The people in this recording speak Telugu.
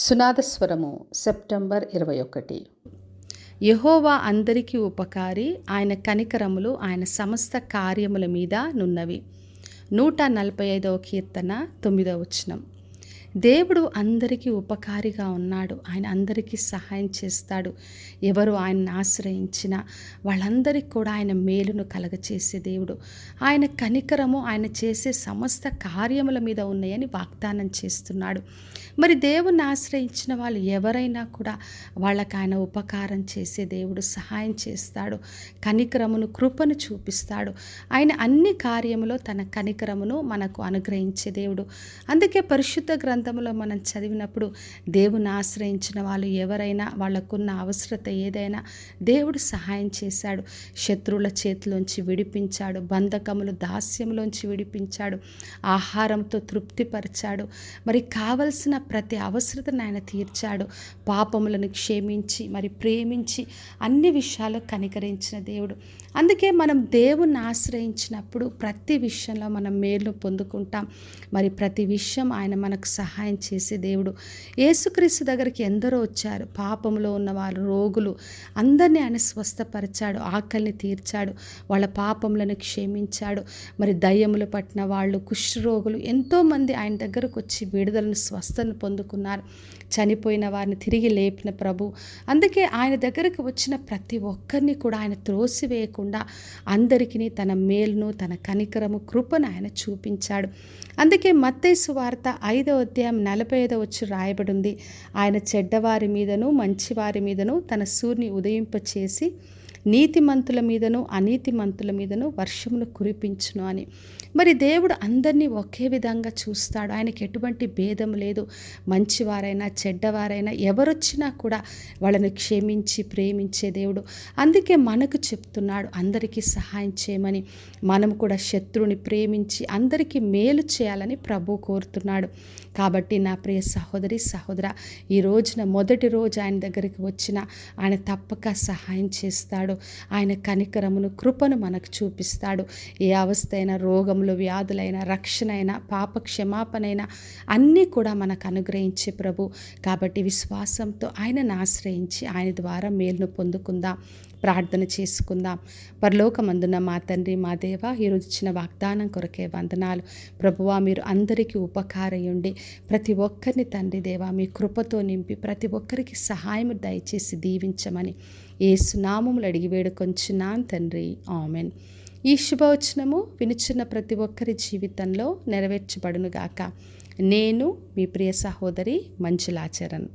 సునాదస్వరము సెప్టెంబర్ 21. యెహోవా అందరికీ ఉపకారి, ఆయన కనికరములు ఆయన సమస్త కార్యముల మీద నున్నవి. 145వ కీర్తన 9వ వచనం. దేవుడు అందరికీ ఉపకారిగా ఉన్నాడు. ఆయన అందరికీ సహాయం చేస్తాడు. ఎవరు ఆయన్ని ఆశ్రయించినా వాళ్ళందరికీ కూడా ఆయన మేలును కలగచేసే దేవుడు. ఆయన కనికరము ఆయన చేసే సమస్త కార్యముల మీద ఉన్నాయని వాగ్దానం చేస్తున్నాడు. మరి దేవుణ్ణి ఆశ్రయించిన వాళ్ళు ఎవరైనా కూడా వాళ్ళకి ఆయన ఉపకారం చేసే దేవుడు, సహాయం చేస్తాడు. కనికరమును, కృపను చూపిస్తాడు. ఆయన అన్ని కార్యములో తన కనికరమును మనకు అనుగ్రహించే దేవుడు. అందుకే పరిశుద్ధ గ్రంథంలో మనం చదివినప్పుడు దేవుని ఆశ్రయించిన వాళ్ళు ఎవరైనా, వాళ్ళకున్న అవసరత ఏదైనా దేవుడు సహాయం చేశాడు. శత్రువుల చేతిలోంచి విడిపించాడు. బంధకములు, దాస్యములోంచి విడిపించాడు. ఆహారంతో తృప్తిపరిచాడు. మరి కావలసిన ప్రతి అవసరతను ఆయన తీర్చాడు. పాపములను క్షమించి మరి ప్రేమించి అన్ని విషయాలు కనికరించిన దేవుడు. అందుకే మనం దేవుణ్ణి ఆశ్రయించినప్పుడు ప్రతి విషయంలో మనం మేలు పొందుకుంటాం. మరి ప్రతి విషయం ఆయన మనకు సహాయం చేసే దేవుడు. యేసుక్రీస్తు దగ్గరికి ఎందరో వచ్చారు. పాపంలో ఉన్నవారు, రోగులు అందరినీ ఆయన స్వస్థపరిచాడు. ఆకలిని తీర్చాడు. వాళ్ళ పాపములను క్షమించాడు. మరి దయ్యములు పట్టిన వాళ్ళు, కుష్ఠరోగులు ఎంతోమంది ఆయన దగ్గరకు వచ్చి విడుదలను, స్వస్థను పొందుకున్నారు. చనిపోయిన వారిని తిరిగి లేపిన ప్రభు. అందుకే ఆయన దగ్గరకు వచ్చిన ప్రతి ఒక్కరిని కూడా ఆయన త్రోసివేయకుండా అందరికీ తన మేలును, తన కనికరము, కృపను ఆయన చూపించాడు. అందుకే మత్తయి సువార్త 5వ అధ్యాయం 45వ వచనం రాయబడి ఉంది. ఆయన చెడ్డవారి మీదను మంచివారి మీదను తన సూర్యుని ఉదయింపచేసి నీతిమంతుల మీదను అనీతిమంతుల మీదను వర్షమును కురిపించును అని. మరి దేవుడు అందరినీ ఒకే విధంగా చూస్తాడు. ఆయనకి ఎటువంటి భేదం లేదు. మంచివారైనా చెడ్డవారైనా ఎవరొచ్చినా కూడా వాళ్ళని క్షమించి ప్రేమించే దేవుడు. అందుకే మనకు చెప్తున్నాడు అందరికీ సహాయం చేయమని. మనం కూడా శత్రువుని ప్రేమించి అందరికీ మేలు చేయాలని ప్రభు కోరుతున్నాడు. కాబట్టి నా ప్రియ సహోదరి, సహోదర, ఈ రోజున మొదటి రోజు ఆయన దగ్గరికి వచ్చిన ఆయన తప్పక సహాయం చేస్తాడు. ఆయన కనికరమును, కృపను మనకు చూపిస్తాడు. ఏ అవస్థ అయినా, రోగములు, వ్యాధులైనా, రక్షణ అయినా, పాప క్షమాపణైనా అన్నీ కూడా మనకు అనుగ్రహించే ప్రభు. కాబట్టి విశ్వాసంతో ఆయనను ఆశ్రయించి ఆయన ద్వారా మేలును పొందుకుందాం. ప్రార్థన చేసుకుందాం. పరలోకమందున్న మా తండ్రి, మా దేవ, ఈరోజు ఇచ్చిన వాగ్దానం కొరకే వందనాలు. ప్రభువా, మీరు అందరికీ ఉపకారయుండి ప్రతి ఒక్కరిని తండ్రి దేవా మీ కృపతో నింపి ప్రతి ఒక్కరికి సహాయం దయచేసి దీవించమని యేసు నామములో అడిగి వేడుకొంచున్నాను తండ్రి. ఆమెన్. ఈ శుభవచనము వినుచున్న ప్రతి ఒక్కరి జీవితంలో నెరవేర్చబడునుగాక. నేను మీ ప్రియ సహోదరి మంజులాచరణ్.